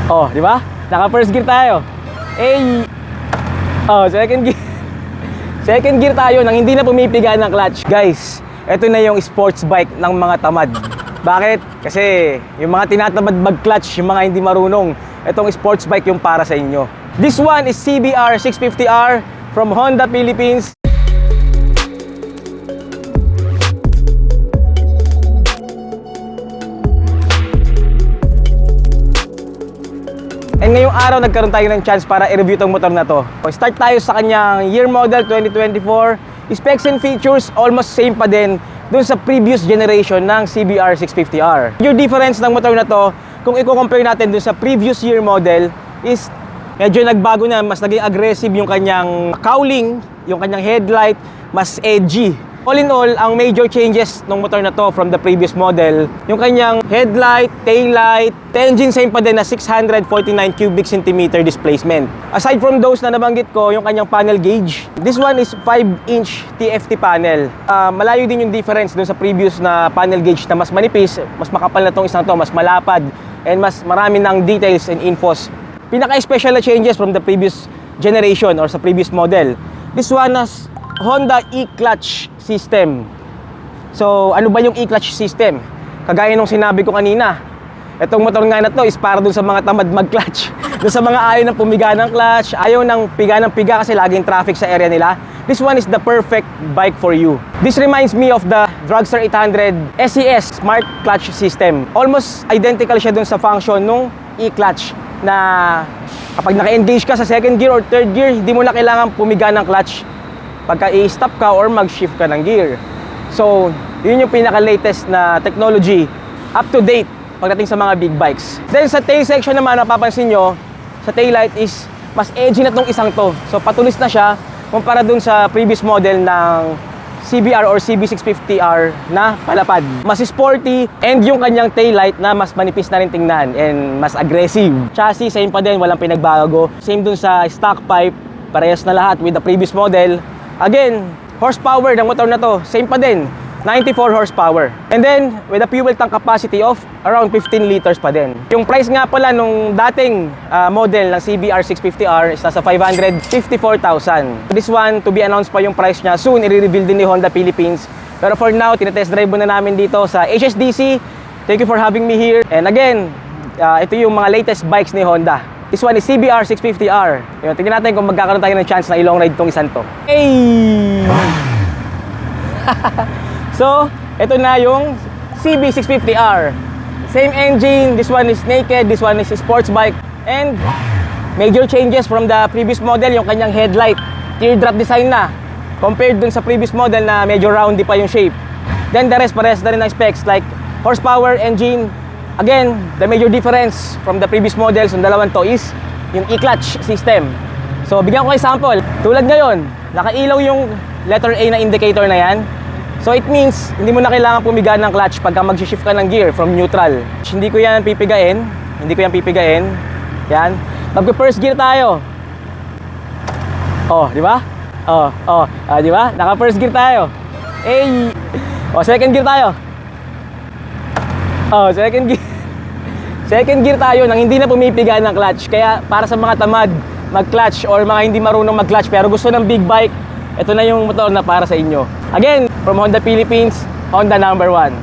Oh, di ba? Naka first gear tayo. Eh, oh, second gear. Second gear tayo nang hindi na pumipiga ng clutch. Guys, ito na yung sports bike ng mga tamad. Bakit? Kasi yung mga tinatamad mag-clutch, yung mga hindi marunong, itong sports bike yung para sa inyo. This one is CBR 650R from Honda Philippines. And ngayong araw nagkaroon tayo ng chance para i-review tong motor na to. Start tayo sa kanyang year model 2024. Specs and features almost same pa din dun sa previous generation ng CBR 650R. Yung difference ng motor na to, kung i-compare natin dun sa previous year model, is medyo nagbago na, mas naging aggressive yung kanyang cowling, yung kanyang headlight, mas edgy. All in all, ang major changes ng motor na to from the previous model, yung kanyang headlight, taillight, the engine same pa din na 649 cubic centimeter displacement. Aside from those na nabanggit ko, yung kanyang panel gauge, this one is 5-inch TFT panel. Malayo din yung difference dun sa previous na panel gauge na mas manipis, mas makapal na tong isang to, mas malapad, and mas marami ng details and infos. Pinaka-special na changes from the previous generation or sa previous model. This one has Honda e-clutch system. So, ano ba yung e-clutch system? Kagaya nung sinabi ko kanina, itong motor nga na to is para dun sa mga tamad mag-clutch. Dun sa mga ayaw ng pumiga ng clutch, ayaw ng piga kasi laging traffic sa area nila. This one is the perfect bike for you. This reminds me of the Dragster 800 SES Smart Clutch System. Almost identical siya dun sa function nung e-clutch na kapag naka-engage ka sa second gear or third gear, hindi mo na kailangan pumiga ng clutch pagka i-stop ka or mag-shift ka ng gear. So, yun yung pinaka-latest na technology, up to date pagdating sa mga big bikes. Then sa tail section naman, napapansin nyo, sa taillight is mas edgy na tong isang to. So, patulis na siya kumpara dun sa previous model ng CBR or CB650R na palapad. Mas sporty, and yung kanyang taillight na mas manipis na rin tingnan and mas aggressive. Chassis, same pa din, walang pinagbago. Same dun sa stock pipe, parehas na lahat with the previous model. Again, horsepower ng motor na to, same pa din, 94 horsepower. And then, with a fuel tank capacity of around 15 liters pa din. Yung price nga pala nung dating model ng CBR 650R is nasa 554,000. This one, to be announced pa yung price niya. Soon, i-reveal din ni Honda Philippines. Pero for now, tinetest drive muna namin dito sa HSDC. Thank you for having me here. And again, ito yung mga latest bikes ni Honda. This one is CBR 650R. Yun, tingnan natin kung magkakaroon tayo ng chance na i-long ride itong isang to. Hey! So, ito na yung CB650R. Same engine, this one is naked, this one is sports bike. And major changes from the previous model, yung kanyang headlight. Teardrop design na. Compared dun sa previous model na medyo roundy pa yung shape. Then the rest, parehas na rin ng specs like horsepower, engine. Again, the major difference from the previous models ng dalawang to is yung e-clutch system. So, bigyan ko kayo sample. Tulad ngayon, nakailaw yung letter A na indicator na yan. So, it means, hindi mo na kailangan pumiga ng clutch pagka mag-shift ka ng gear from neutral. Hindi ko yan pipigain. Yan. Mag-first gear tayo. Oh, di ba? Di ba? Naka-first gear tayo. Eh, second gear tayo. Second gear tayo nang hindi na pumipiga ng clutch. Kaya para sa mga tamad mag-clutch or mga hindi marunong mag-clutch pero gusto ng big bike, ito na yung motor na para sa inyo. Again, from Honda Philippines, Honda #1.